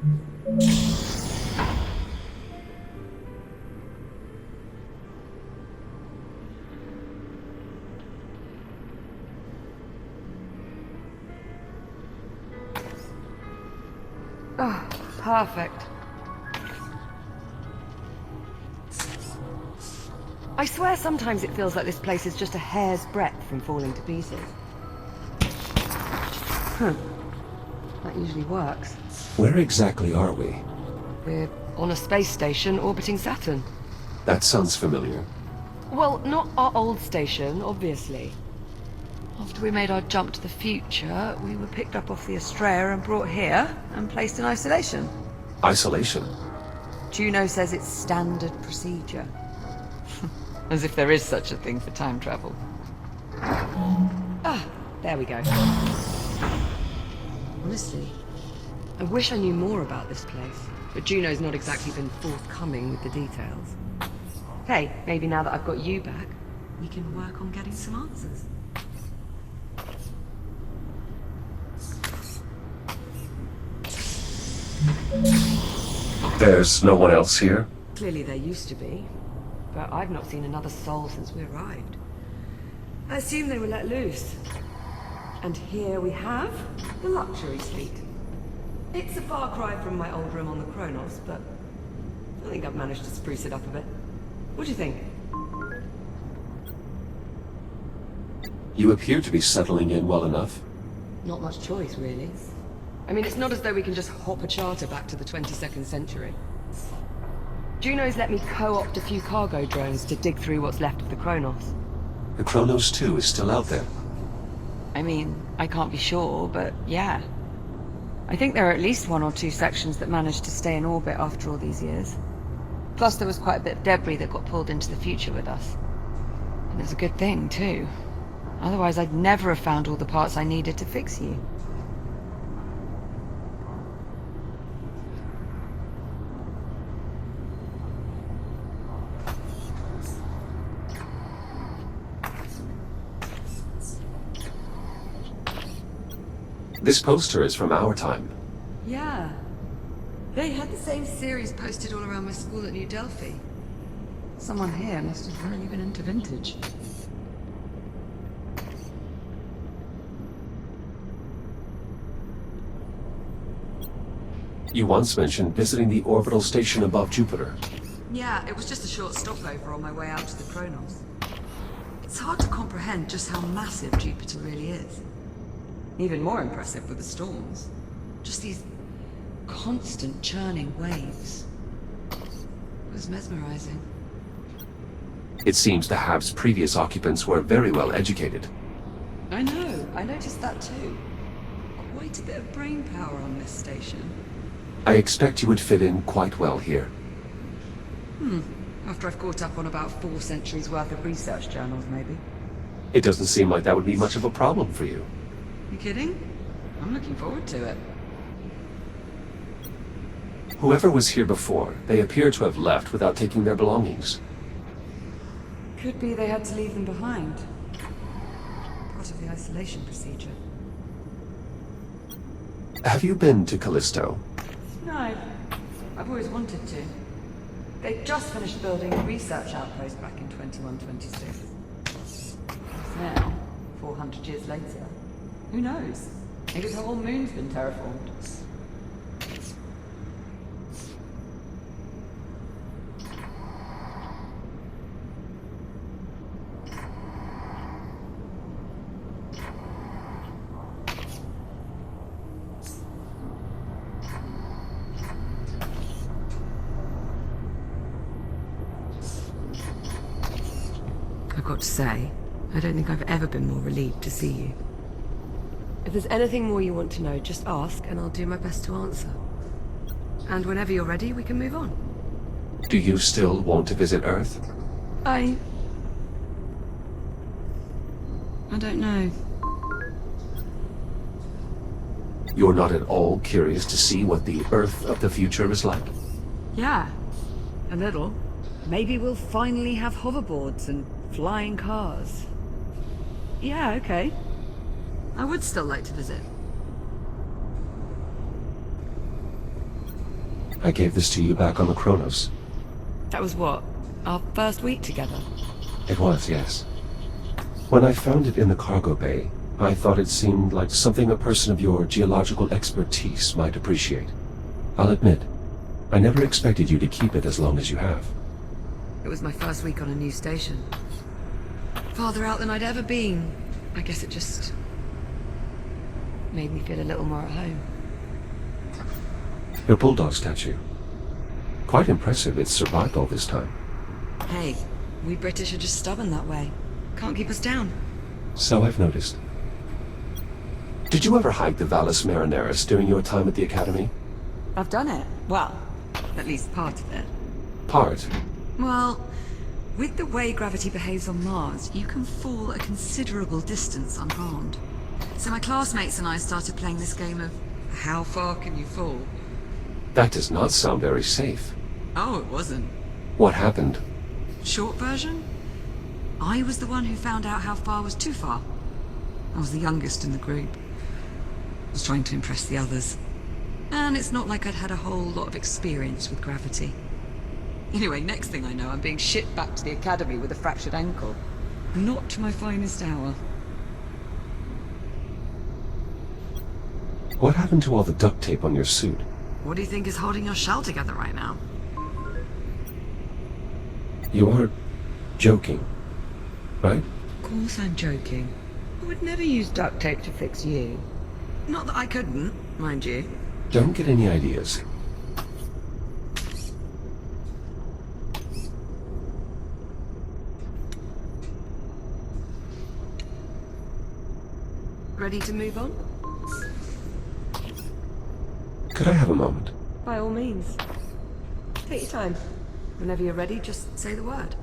Oh, perfect. I swear sometimes it feels like this place is just a hair's breadth from falling to pieces. Huh. That usually works. Where exactly are we? We're on a space station orbiting Saturn. That sounds familiar. Well, not our old station, obviously. After we made our jump to the future, we were picked up off the Astrea and brought here and placed in isolation. Isolation? Juno says it's standard procedure. As if there is such a thing for time travel. Ah, there we go. Honestly, I wish I knew more about this place, but Juno's not exactly been forthcoming with the details. Hey, maybe now that I've got you back, we can work on getting some answers. There's no one else here? Clearly there used to be, but I've not seen another soul since we arrived. I assume they were let loose. And here we have the luxury suite. It's a far cry from my old room on the Kronos, but I think I've managed to spruce it up a bit. What do you think? You appear to be settling in well enough. Not much choice, really. I mean, it's not as though we can just hop a charter back to the 22nd century. Juno's let me co-opt a few cargo drones to dig through what's left of the Kronos. The Kronos 2 is still out there. I mean, I can't be sure, but yeah. I think there are at least 1 or 2 sections that managed to stay in orbit after all these years. Plus there was quite a bit of debris that got pulled into the future with us. And it's a good thing, too. Otherwise I'd never have found all the parts I needed to fix you. This poster is from our time. Yeah. They had the same series posted all around my school at New Delphi. Someone here must have really been into vintage. You once mentioned visiting the orbital station above Jupiter. Yeah, it was just a short stopover on my way out to the Kronos. It's hard to comprehend just how massive Jupiter really is. Even more impressive with the storms. Just these constant churning waves. It was mesmerizing. It seems the Hab's previous occupants were very well educated. I know, I noticed that too. Quite a bit of brain power on this station. I expect you would fit in quite well here. After I've caught up on about 4 centuries worth of research journals, maybe. It doesn't seem like that would be much of a problem for you. You kidding? I'm looking forward to it. Whoever was here before, they appear to have left without taking their belongings. Could be they had to leave them behind. Part of the isolation procedure. Have you been to Callisto? No, I've always wanted to. They just finished building a research outpost back in 2126. Now, 400 years later, who knows? Maybe the whole moon's been terraformed. I've got to say, I don't think I've ever been more relieved to see you. If there's anything more you want to know, just ask and I'll do my best to answer. And whenever you're ready, we can move on. Do you still want to visit Earth? I don't know. You're not at all curious to see what the Earth of the future is like? Yeah, a little. Maybe we'll finally have hoverboards and flying cars. Yeah, okay. I would still like to visit. I gave this to you back on the Kronos. That was what? Our first week together? It was, yes. When I found it in the cargo bay, I thought it seemed like something a person of your geological expertise might appreciate. I'll admit, I never expected you to keep it as long as you have. It was my first week on a new station. Farther out than I'd ever been. I guess it just made me feel a little more at home. Your bulldog statue. Quite impressive it's survived all this time. Hey, we British are just stubborn that way. Can't keep us down. So I've noticed. Did you ever hike the Valles Marineris during your time at the Academy? I've done it. Well, at least part of it. Part? Well, with the way gravity behaves on Mars, you can fall a considerable distance unharmed. So my classmates and I started playing this game of how far can you fall? That does not sound very safe. Oh, it wasn't. What happened? Short version? I was the one who found out how far was too far. I was the youngest in the group. I was trying to impress the others. And it's not like I'd had a whole lot of experience with gravity. Anyway, next thing I know, I'm being shipped back to the academy with a fractured ankle. Not my finest hour. What happened to all the duct tape on your suit? What do you think is holding your shell together right now? You aren't joking, right? Of course I'm joking. I would never use duct tape to fix you. Not that I couldn't, mind you. Don't get any ideas. Ready to move on? Could I have a moment? By all means. Take your time. Whenever you're ready, just say the word.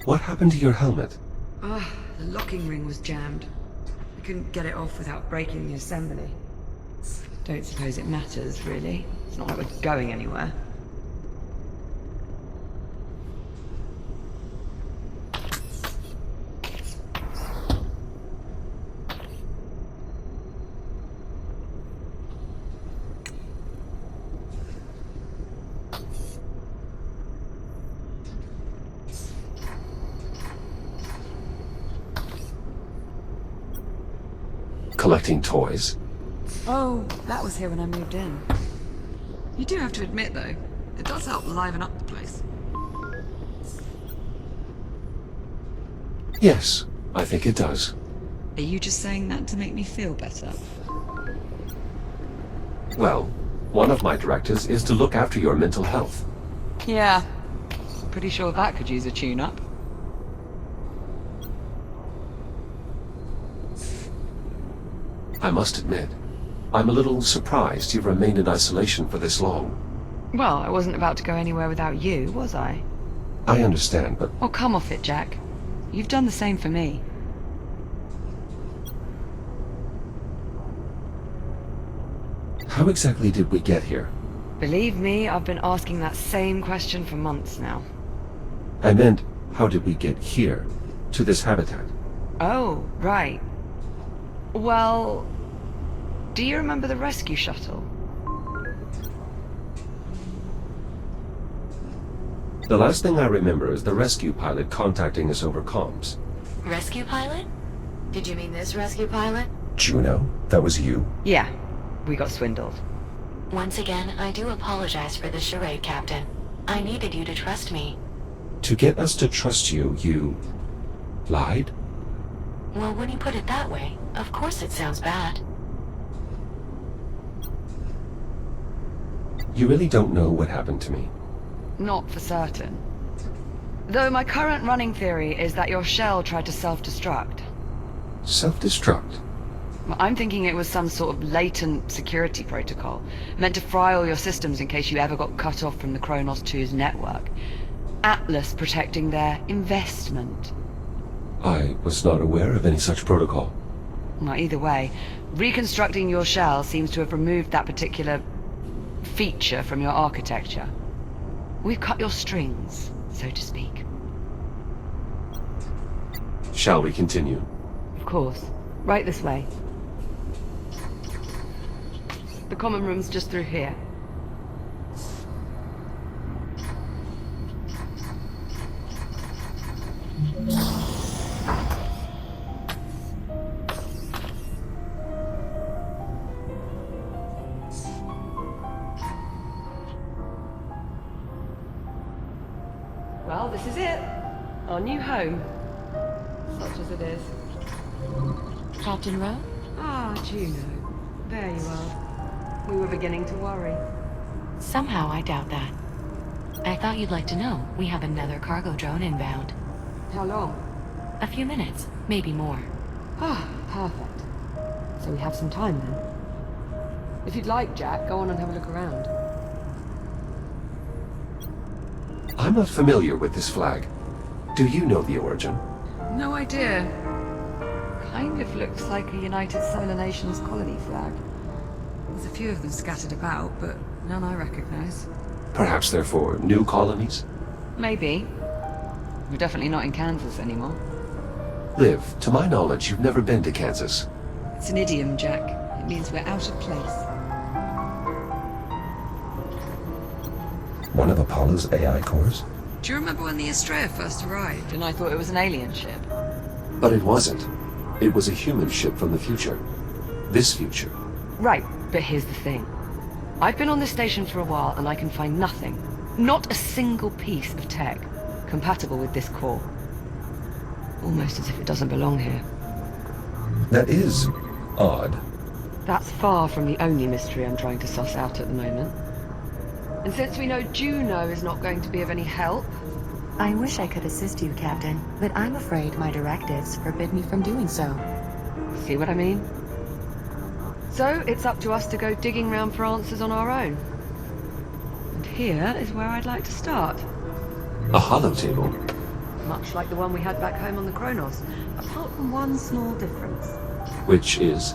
What happened to your helmet? Ah, the locking ring was jammed. I couldn't get it off without breaking the assembly. Don't suppose it matters, really. It's not like we're going anywhere. Collecting toys? Oh, that was here when I moved in. You do have to admit, though, it does help liven up the place. Yes, I think it does. Are you just saying that to make me feel better? Well, one of my directives is to look after your mental health. Yeah. Pretty sure that could use a tune-up. I must admit, I'm a little surprised you've remained in isolation for this long. Well, I wasn't about to go anywhere without you, was I? I understand, but Oh, come off it, Jack. You've done the same for me. how exactly did we get here? Believe me, I've been asking that same question for months now. I meant, how did we get here, to this habitat? Oh, right. Well, do you remember the rescue shuttle? The last thing I remember is the rescue pilot contacting us over comms. Rescue pilot? Did you mean this rescue pilot? Juno, that was you? Yeah, we got swindled. Once again, I do apologize for the charade, Captain. I needed you to trust me. To get us to trust you, you lied? Well, when you put it that way, of course it sounds bad. You really don't know what happened to me. Not for certain. Though my current running theory is that your shell tried to self-destruct. Self-destruct? I'm thinking it was some sort of latent security protocol, meant to fry all your systems in case you ever got cut off from the Kronos 2's network. Atlas protecting their investment. I was not aware of any such protocol. Well, either way, Reconstructing your shell seems to have removed that particular feature from your architecture. We've cut your strings, so to speak. Shall we continue? Of course. Right this way. The common room's just through here. Well, this is it. Our new home. Such as it is. Captain Rowe? Ah, Juno. There you are. We were beginning to worry. Somehow I doubt that. I thought you'd like to know we have another cargo drone inbound. How long? A few minutes, maybe more. Ah, perfect. So we have some time then. If you'd like, Jack, go on and have a look around. I'm not familiar with this flag. Do you know the origin? No idea. Kind of looks like a United Solar Nations colony flag. There's a few of them scattered about, but none I recognize. Perhaps they're for new colonies? Maybe. We're definitely not in Kansas anymore. Liv, to my knowledge, you've never been to Kansas. It's an idiom, Jack. It means we're out of place. One of Apollo's AI cores? Do you remember when the Estrella first arrived and I thought it was an alien ship? But it wasn't. It was a human ship from the future. This future. Right, but here's the thing. I've been on this station for a while and I can find nothing, not a single piece of tech, compatible with this core. Almost as if it doesn't belong here. That is odd. That's far from the only mystery I'm trying to suss out at the moment. And since we know Juno is not going to be of any help... I wish I could assist you, Captain, but I'm afraid my directives forbid me from doing so. See what I mean? So, it's up to us to go digging round for answers on our own. And here is where I'd like to start. A holotable. Much like the one we had back home on the Kronos, apart from one small difference. Which is?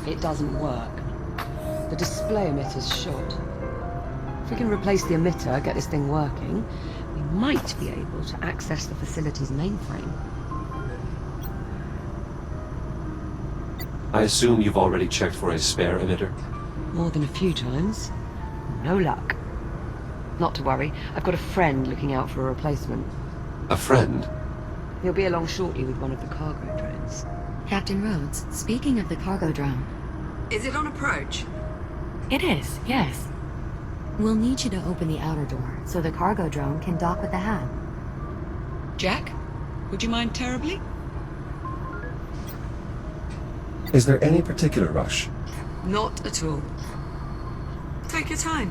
It doesn't work. The display emitter's shot. If we can replace the emitter, get this thing working, we might be able to access the facility's mainframe. I assume you've already checked for a spare emitter? More than a few times. No luck. Not to worry, I've got a friend looking out for a replacement. A friend? He'll be along shortly with one of the cargo drones. Captain Rhodes, speaking of the cargo drone. Is it on approach? It is, yes. We'll need you to open the outer door so the cargo drone can dock with the HAB. Jack? Would you mind terribly? Is there any particular rush? Not at all. Take your time.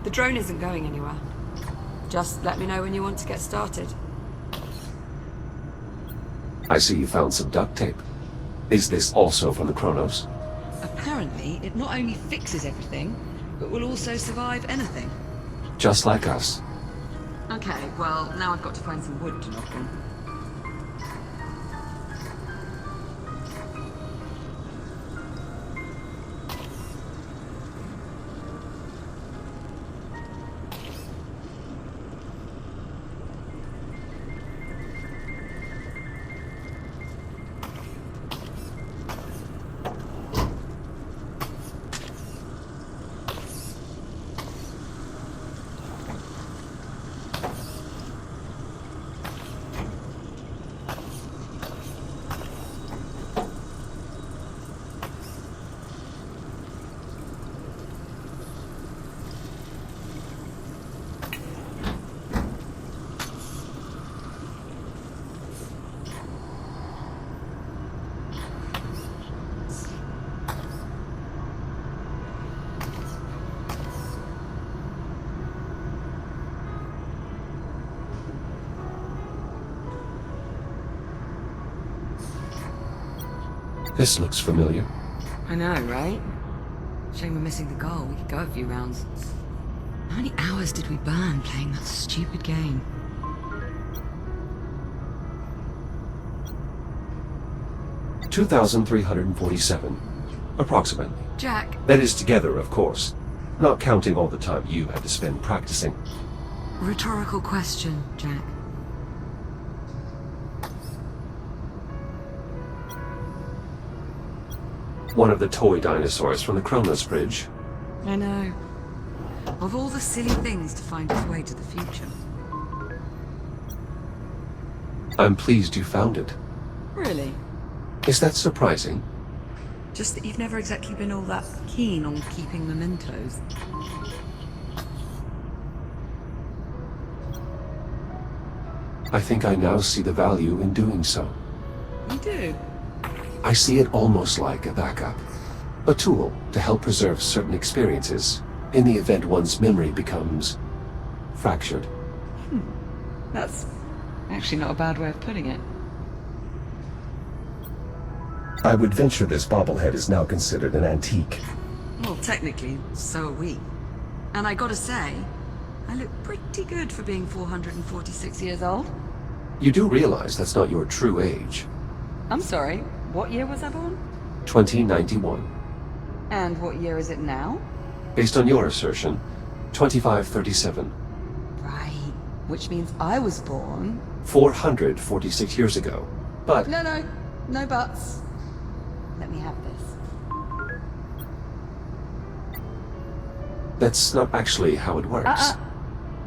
The drone isn't going anywhere. Just let me know when you want to get started. I see you found some duct tape. Is this also from the Kronos? Apparently, it not only fixes everything, but will also survive anything. Just like us. Okay, well, now I've got to find some wood to knock on. This looks familiar. I know, right? Shame we're missing the goal. We could go a few rounds. How many hours did we burn playing that stupid game? $2,347. Approximately. Jack, That is together, of course. Not counting all the time you had to spend practicing. rhetorical question, Jack. One of the toy dinosaurs from the Kronos Bridge. I know. Of all the silly things to find its way to the future. I'm pleased you found it. Really? Is that surprising? Just that you've never exactly been all that keen on keeping mementos. I think I now see the value in doing so. You do? I see it almost like a backup. A tool to help preserve certain experiences in the event one's memory becomes fractured. That's actually not a bad way of putting it. I would venture this bobblehead is now considered an antique. Well, technically, so are we. And I gotta say, I look pretty good for being 446 years old. You do realize that's not your true age. I'm sorry, what year was I born? 2091. And what year is it now? Based on your assertion, 2537. Right, which means I was born... 446 years ago. But No buts. Let me have this. that's not actually how it works.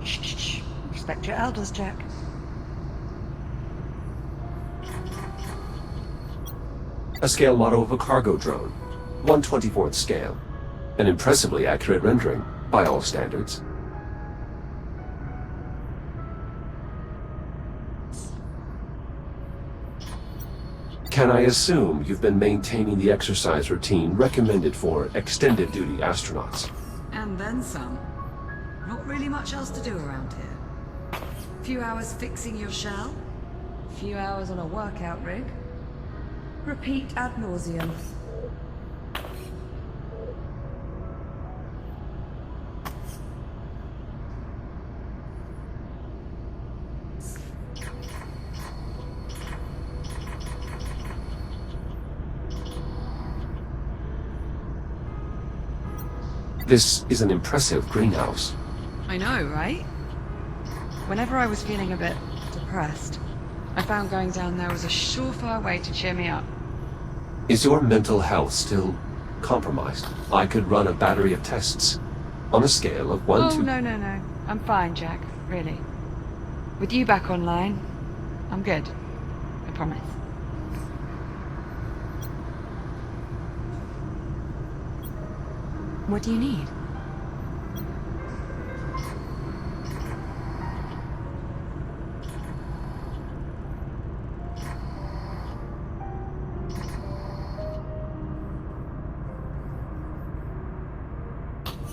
Shh. Respect your elders, Jack. A scale model of a cargo drone. 1/24th scale. An impressively accurate rendering, by all standards. Can I assume you've been maintaining the exercise routine recommended for extended duty astronauts? And then some. Not really much else to do around here. Few hours fixing your shell. Few hours on a workout rig. Repeat ad nauseum. This is an impressive greenhouse. I know, right? Whenever I was feeling a bit depressed, I found going down there was a surefire way to cheer me up. Is your mental health still compromised? I could run a battery of tests. On a scale of 1 to... No. I'm fine, Jack. Really. With you back online, I'm good. I promise. What do you need?